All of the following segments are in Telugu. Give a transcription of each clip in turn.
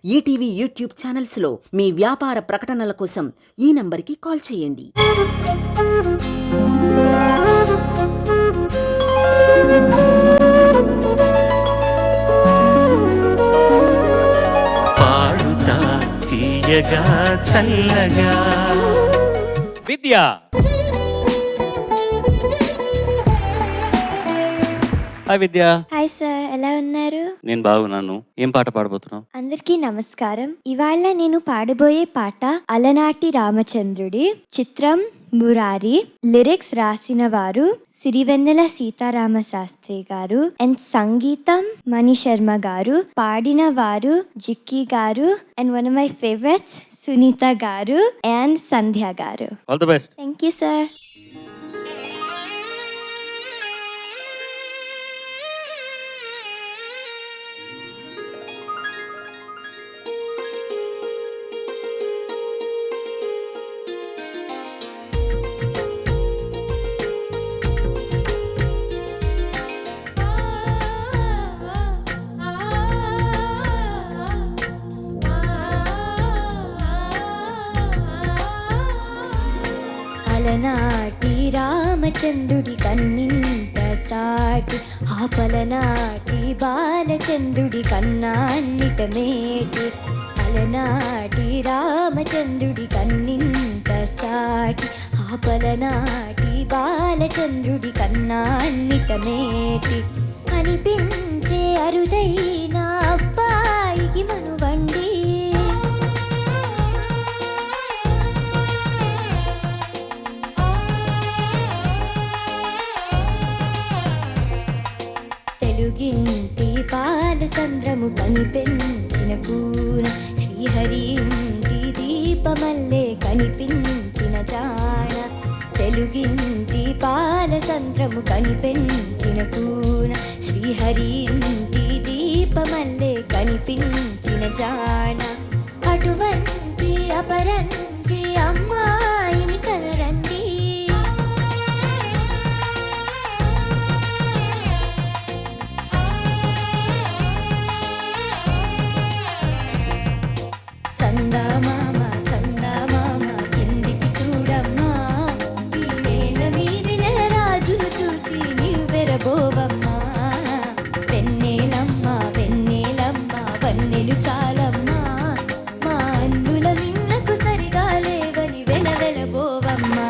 ఈటీవీ యూట్యూబ్ ఛానల్స్లో మీ వ్యాపార ప్రకటనల కోసం ఈ నంబర్కి కాల్ చేయండి. పాడుతా తీయగా చల్లగా విద్య. హాయ్ విద్య. హాయ్ సార్, ఎలా ఉన్నారు? నేను బాగున్నాను. ఏం పాట పాడబోతున్నావు? అందరికీ నమస్కారం. ఇవాళ నేను పాడబోయే పాట అలనాటి రామచంద్రుడి, చిత్రం మురారి. లిరిక్స్ రాసిన వారు సిరివెన్నెల సీతారామ శాస్త్రి గారు అండ్ సంగీతం మణి శర్మ గారు. పాడిన వారు Jikki garu and one of my favourites Sunitha garu and Sandhya garu. All the best. Thank you sir. అలనాటి రామచంద్రుడి కన్నింట సాటి, ఆపలనాటి బాలచంద్రుడి కన్నా అన్నిట మేటి. అలనాటి రామచంద్రుడి కన్నింట సాటి, ఆపలనాటి బాలచంద్రుడి కన్నా అన్నిట మేటి. అనిపించే అరుదైన అబ్బాయికి మనువండి, తెలుగింటి పాలచంద్రము కనిపించిన కూన, శ్రీహరి ఇంటి దీపమల్లే కనిపించిన జాణ. తెలుగింటి పాలచంద్రము కనిపించిన కూన, శ్రీహరి ఇంటి దీపమల్లే కనిపించిన జాణ. అటువంటి అపరంజి అమ్మాయిని కలరండి, చందమామ చందమామ కిందికి చూడమ్మా, ఈ నేల మీది నెల రాజును చూసి నీవు వెరబోవమ్మా. వెన్నెలమ్మ వెన్నెలమ్మ వన్నెలు చాలమ్మా, మా అన్నుల మిన్నకు సరిగా లేవని వెలవెలబోవమ్మా.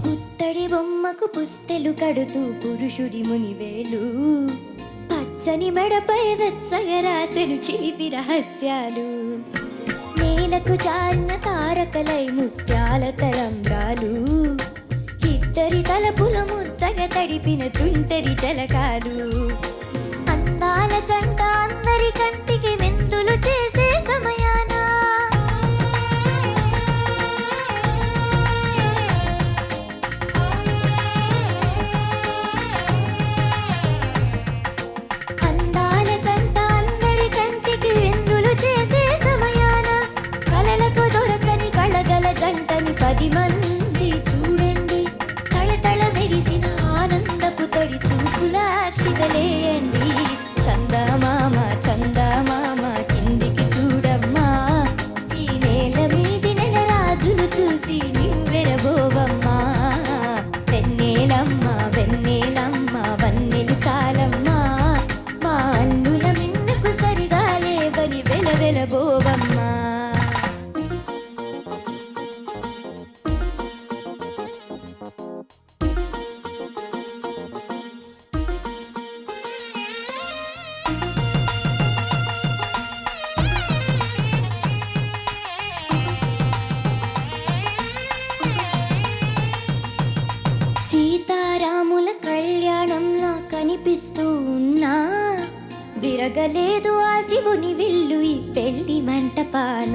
పుత్తడి బొమ్మకు పుస్తెలు కడుతూ పురుషుడి మునివేలు, పచ్చని మెడపై వెచ్చగా రాసెను చిలిపి రహస్యాలు. నేలకు చారిన తారకలై ముత్యాల తరంగాలు, ఇద్దరి తలపుల ముద్దగా తడిపిన తుంటరి జలకాలు. అందాల జంట అందరి కంటికి విందులు చేసే సమయాన, అందాల జంట అందరి కంటికి విందులు చేసే సమయాన, కలలకు దొరకని కళగల జంటని 10 మంది చూడండి. తళతళ మెరిసిన ఆనందపు తడి చూపుల అక్షిదలేయండి. చందమామ చందమామ కిందికి చూడమ్మా, ఈ నేల మీది నెల రాజును చూసి నీవు వెరబోవమ్మా. వెన్నెలమ్మ వెన్నెలమ్మ వన్నెలు చాలమ్మా, మా అన్నుల మిన్నకు సరిగా లేవని వెలవెలబోవమ్మా. సీతారాముల కళ్యాణంలా కనిపిస్తూ ఉన్నా, విరగలేదు ఆ శివుని విల్లు పెళ్లి మంటపాన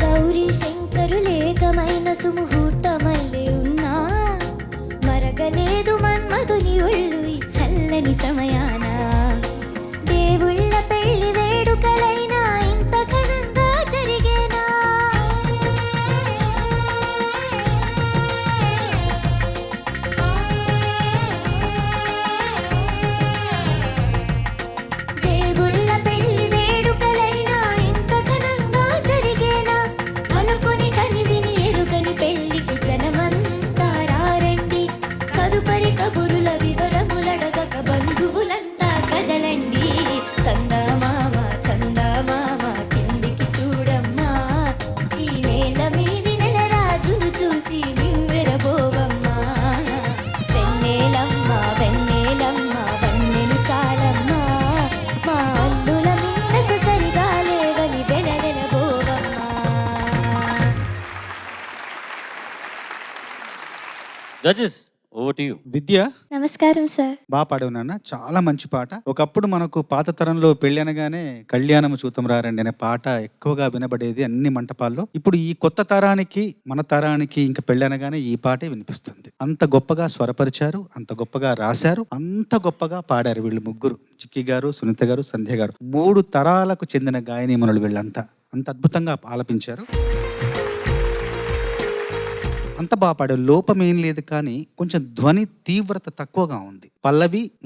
గౌరీ శంకరులేకమైన సుముహూర్తమల్లే ఉన్నా మరగలేదు మన్మధుని ఒళ్ళు ఈ చల్లని సమయాన దేవుళ్ళ పెళ్లి వేడుకలైనా ఇంత ఘనంగా జరిగేనా దేవుళ్ళ పెళ్లి వేడుకలైనా ఇంత ఘనంగా జరిగేనా అనుకుని కని విని ఎరుగని పెళ్లికి జనమంతా రారండి తదుపరి కబురుల వివరములడగక బంధువులంతా కదలండి చందమామ చందమామ కిందికి చూడమ్మా ఈ నేల మీది నెల రాజును చూసి నివ్వెరబోవమ్మా వెన్నెలమ్మ వెన్నెలమ్మ వన్నెను చాలమ్మా మా అల్లుల మిన్నకు సరిగా లేవని వెలవెలబోవమ్మా. Judges over to you. Vidya నమస్కారం సార్. బాగా పాడావు నాన్న, చాలా మంచి పాట. ఒకప్పుడు మనకు పాత తరంలో పెళ్లి అనగానే కళ్యాణము చూతం రారండి అనే పాట ఎక్కువగా వినబడేది అన్ని మంటపాల్లో. ఇప్పుడు ఈ కొత్త తరానికి మన తరానికి ఇంకా పెళ్లి అనగానే ఈ పాటే వినిపిస్తుంది. అంత గొప్పగా స్వరపరిచారు, అంత గొప్పగా రాశారు, అంత గొప్పగా పాడారు వీళ్ళు ముగ్గురు, చిక్కి గారు, సునీత గారు, సంధ్య గారు. 3 తరాలకు చెందిన గాయనీమణులు వీళ్ళంతా అంత అద్భుతంగా ఆలపించారు. అంత బాగా పాడారు. లోపం ఏం లేదు, కానీ కొంచెం ధ్వని తీవ్రత తక్కువగా ఉంది.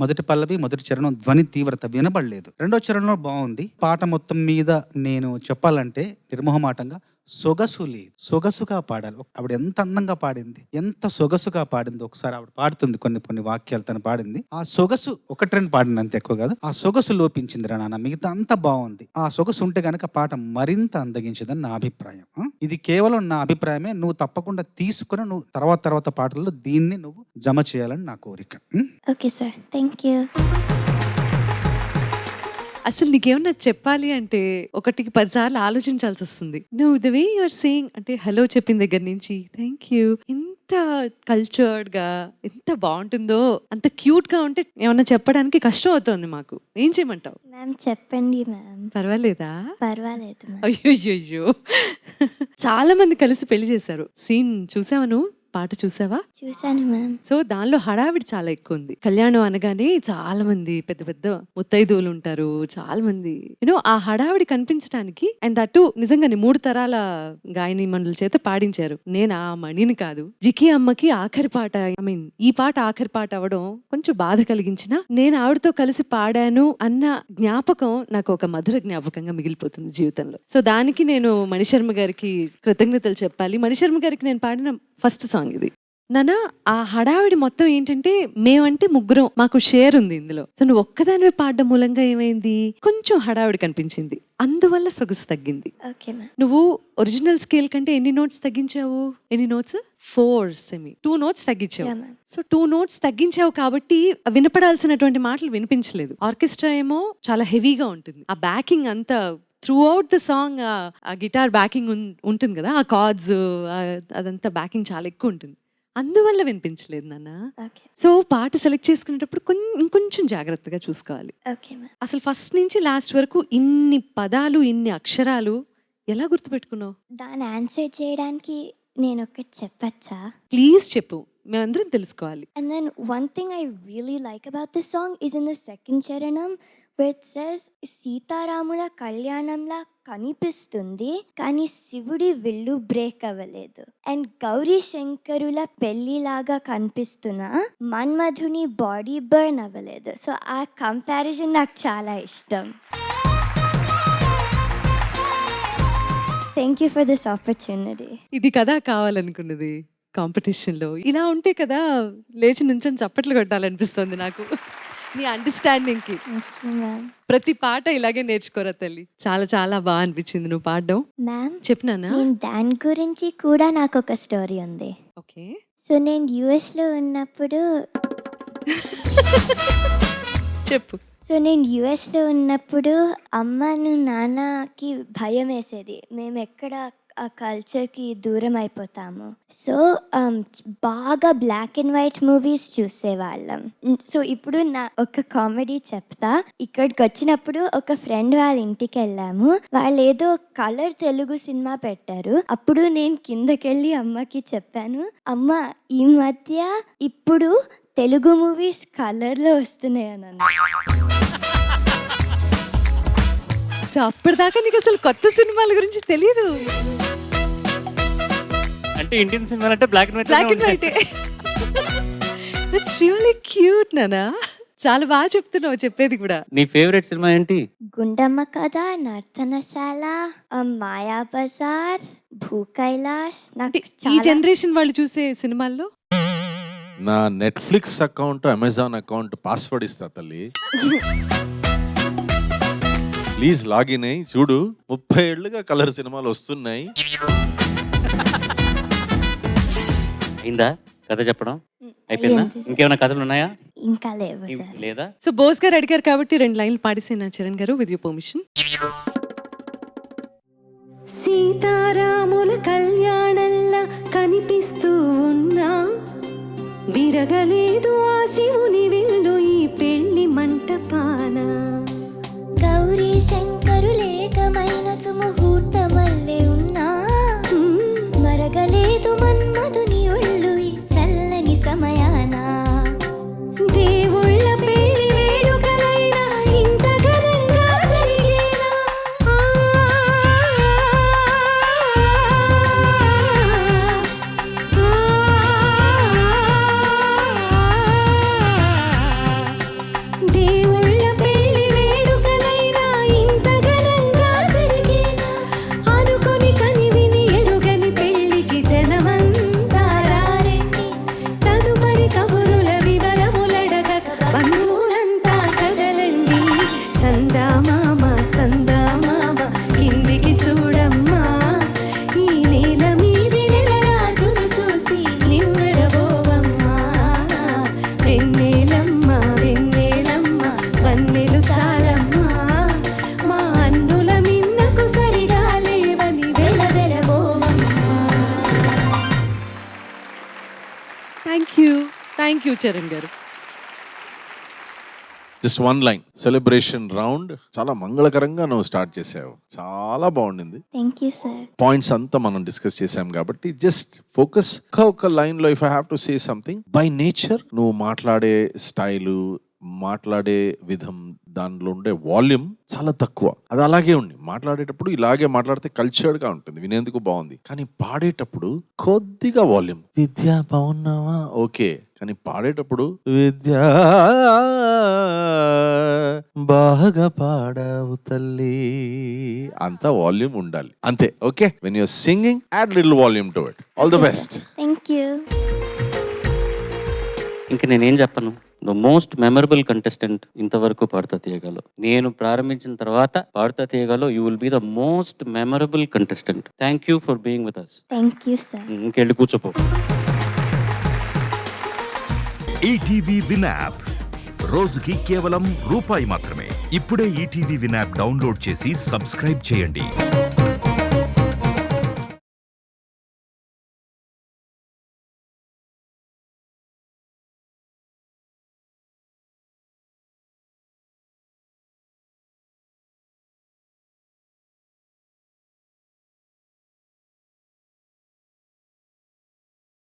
మొదటి పల్లవి మొదటి చరణం ధ్వని తీవ్రత వినబడలేదు. రెండో చరణంలో బాగుంది. పాట మొత్తం మీద నేను చెప్పాలంటే నిర్మోహమాటంగా సొగసు లేదు, సొగసుగా పాడాలి. ఆవిడ ఎంత అందంగా పాడింది, ఎంత సొగసుగా పాడింది. ఒకసారి ఆవిడ పాడుతుంది కొన్ని వాక్యాలు తను పాడింది. ఆ సొగసు 1-2 పాడింది అంత, ఎక్కువ కాదు. ఆ సొగసు లోపించింది రా నాన్న, మిగతా అంతా బాగుంది. ఆ సొగసు ఉంటే గనక పాట మరింత అందగించదని నా అభిప్రాయం. ఇది కేవలం నా అభిప్రాయమే. నువ్వు తప్పకుండా తీసుకుని నువ్వు తర్వాత పాటల్లో దీన్ని నువ్వు జమ చేయాలని నా కోరిక. Okay sir, thank you. అసలు నీకేమన్నా చెప్పాలి అంటే 1కి 10 సార్లు ఆలోచించాల్సి వస్తుంది. నువ్వు ద వే యూఆర్ సేయింగ్ అంటే హలో చెప్పిన దగ్గర నుంచి థ్యాంక్ యూ, ఎంత కల్చర్డ్ గా ఎంత బాగుంటుందో, అంత క్యూట్ గా ఉంటే ఏమన్నా చెప్పడానికి కష్టం అవుతుంది మాకు. ఏం చేయమంటావు? మ్యామ్ చెప్పండి మ్యామ్. పర్వాలేదా? పర్వాలేదు మ్యామ్. అయ్యో చాలా మంది కలిసి పెళ్లి చేశారు. సీన్ చూసావా నువ్వు? పాట చూసావా? చూసాను మ్యామ్. సో దానిలో హడావిడి చాలా ఎక్కువ ఉంది. కళ్యాణం అనగానే చాలా మంది పెద్ద పెద్ద ముత్తైదువులు ఉంటారు, చాలా మంది ఆ హడావిడి కనిపించడానికి. అండ్ అటు నిజంగానే 3 తరాల గాయని మండల చేత పాడించారు. నేను ఆ మణిని కాదు, జికి అమ్మకి ఆఖరి పాట, ఈ పాట ఆఖరి పాట అవడం కొంచెం బాధ కలిగించిన, నేను ఆవిడతో కలిసి పాడాను అన్న జ్ఞాపకం నాకు ఒక మధుర జ్ఞాపకంగా మిగిలిపోతుంది జీవితంలో. సో దానికి నేను మణిశర్మ గారికి కృతజ్ఞతలు చెప్పాలి. మణిశర్మ గారికి నేను పాడిన ఫస్ట్ సాంగ్ ఇది. నానా ఆ హడావిడి మొత్తం ఏంటంటే మేమంటే ముగ్గురం, మాకు షేర్ ఉంది ఇందులో. సో నువ్వు ఒక్కదానివే పాడడం మూలంగా ఏమైంది, కొంచెం హడావిడి కనిపించింది, అందువల్ల సొగసు తగ్గింది. Okay ma'am. నువ్వు ఒరిజినల్ స్కేల్ కంటే ఎన్ని నోట్స్ తగ్గించావు? ఎన్ని నోట్స్? 4 సెమీ 2 నోట్స్ తగ్గించావు. సో 2 నోట్స్ తగ్గించావు కాబట్టి వినపడాల్సినటువంటి మాటలు వినిపించలేదు. ఆర్కెస్ట్రా ఏమో చాలా హెవీగా ఉంటుంది, ఆ బ్యాకింగ్ అంతా త్రూ అవుట్ ద సాంగ్ ఆ గిటార్ బ్యాకింగ్ ఉంటుంది కదా, ఆ కార్డ్స్ అదంతా బ్యాకింగ్ చాలా ఎక్కువ ఉంటుంది, అందువల్ల వినిపించలేదు నాన్న. సో పాట సెలెక్ట్ చేసుకునేటప్పుడు ఇంకొంచెం జాగ్రత్తగా చూసుకోవాలి. అసలు ఫస్ట్ నుంచి లాస్ట్ వరకు ఇన్ని పదాలు, ఇన్ని అక్షరాలు ఎలా గుర్తుపెట్టుకున్నావు? దాని ఆన్సర్ చేయడానికి నేను ఒకటి చెప్పచ్చా? ప్లీజ్ చెప్పు, మేమందరం తెలుసుకోవాలి. And then one thing I really like about this song is in the second charanam where it says సీతారాముల కళ్యాణంలా కనిపిస్తుంది కానీ శివుడి విల్లు బ్రేక్ అవ్వలేదు, అండ్ గౌరీ శంకరుల పెళ్లిలాగా కనిపిస్తున్న మన్మధుని బాడీ బర్న్ అవ్వలేదు. సో ఆ కంపారిజన్ నాకు చాలా ఇష్టం. Thank you for this opportunity. ఇది కదా కావాలనుకున్నది కాంపిటీషన్లో. ఇలా ఉంటే కదా లేచి నుంచొని చప్పట్లు కొట్టాలనిపిస్తుంది నాకు. నీ అండర్స్టాండింగ్ కి ప్రతి పాట ఇలాగే నేర్చుకోరా తల్లి. చాలా చాలా బాగా అనిపించింది నువ్వు పాడడం. మ్యామ్ చెప్పినానా? దాని గురించి కూడా నాకు ఒక స్టోరీ ఉంది. ఓకే. సో నేను యుఎస్ లో ఉన్నప్పుడు చెప్పు. సో నేను యుఎస్లో ఉన్నప్పుడు అమ్మను నాన్నకి భయం వేసేది. మేము ఎక్కడ ఆ కల్చర్కి దూరం అయిపోతాము. సో బాగా బ్లాక్ అండ్ వైట్ మూవీస్ చూసేవాళ్ళం. సో ఇప్పుడు నా ఒక కామెడీ చెప్తా. ఇక్కడికి వచ్చినప్పుడు ఒక ఫ్రెండ్ వాళ్ళ ఇంటికి వెళ్ళాము. వాళ్ళు ఏదో కలర్ తెలుగు సినిమా పెట్టారు. అప్పుడు నేను కిందకెళ్ళి అమ్మకి చెప్పాను, అమ్మ ఈ మధ్య ఇప్పుడు తెలుగు మూవీస్ కలర్లో వస్తున్నాయి అని అన్నా. సో అప్పటిదాకా నీకు అసలు కొత్త సినిమాల గురించి తెలియదు. అంటే ఇండియన్ సినిమా అంటే black and black and white. That's really cute నానా. చాలా బాగా చెప్తున్నావు చెప్పేది కూడా. నీ ఫేవరెట్ సినిమా ఏంటి? గుండమ్మ కథ, నర్తనశాల, మాయా బజార్, భూ కైలాష్. నాకు ఈ జనరేషన్ వాళ్ళు చూసే సినిమాల్లో నా Netflix account, Amazon account password ఇస్తా తల్లి. ప్లీజ్ లాగిన్ అయ్యి చూడు. 30 ఏళ్ళుగా కలర్ సినిమాలు వస్తున్నాయి. అయిందా కథ చెప్పడం? అయిపోయిందా? ఇంకేమైనా కథలు ఉన్నాయా? ఇంకా లేవు సార్. లేదా? సో బోస్ గారు అడిగారు కాబట్టి 2 లైన్లు పాడిసేనా చరణ్ గారు, విత్ యువర్ పర్మిషన్. సీతారాముల కళ్యాణంలా కనిపిస్తూ ఉన్నా, విరగలేదు ఆ శివుని విల్లు ఈ పెళ్లి మంటపాన. గౌరీ శంకరులేకమైన సుముహూర్తమల్లే ఉన్నా, మరగలేదు మన్మధుని ఒళ్ళు ఈ చల్లని సమయాన. దేవుళ్ళ పెళ్లి వేడుకలైనా ఇంత ఘనంగా జరిగేనా? దేవుళ్ళ పెళ్లి వేడుకలైనా ఇంత ఘనంగా జరిగేనా? అనుకొని కనివిని ఎరుగని పెళ్లికి జనమంతా రారండి. తదుపరి కబురుల వివరములడగక బంధువులంతా కదలండి. చందామామ చందామామ కిందికి చూడమ్మా, ఈ నేల మీది నెలరాజును చూసి నివ్వెరబోవమ్మా. వెన్నెలమ్మ వెన్నెలమ్మ వన్నెలు చాలమ్మా, మా అన్నుల మిన్నకు సరిగా లేవని వెలవెలబోవమ్మా. థ్యాంక్ యూ చరణ్ గారు. Just 1 line. సెలబ్రేషన్ రౌండ్ చాలా మంగళకరంగా నువ్వు స్టార్ట్ చేసావు. చాలా బాగుండింది. Thank you sir. పాయింట్స్ అంతా మనం డిస్కస్ చేసాం కాబట్టి జస్ట్ ఫోకస్. ఒక లైన్ లో if I have to say something, by nature నువ్వు మాట్లాడే స్టైలు, మాట్లాడే విధం, దానిలో ఉండే వాల్యూమ్ చాలా తక్కువ. అది అలాగే ఉంది. మాట్లాడేటప్పుడు ఇలాగే మాట్లాడితే కల్చర్డ్ గా ఉంటుంది, వినేందుకు బాగుంది. కానీ పాడేటప్పుడు కొద్దిగా వాల్యూమ్. విద్య బాగున్నావా ఓకే, కానీ పాడేటప్పుడు విద్యా బాగా పాడావు తల్లి అంత వాల్యూమ్ ఉండాలి అంతే. Okay, when you're singing add little volume to it. All the best. Thank you. ఇంక నేనేం చెప్పను. ద మోస్ట్ మెమరబుల్ కంటెస్టెంట్ ఇంతవరకు పాడుతా తీయగలో. నేను ప్రారంభించిన తర్వాత పాడుతా తీయగలో you will be the most memorable contestant. Thank you for being with us. Thank you sir. ఇంకెళ్ళి కూర్చోపో. ఈటీవీ విన్ యాప్ రోజుకి కేవలం రూపాయి మాత్రమే. ఇప్పుడే ఈటీవీ విన్ యాప్ డౌన్లోడ్ చేసి సబ్స్క్రైబ్ చేయండి.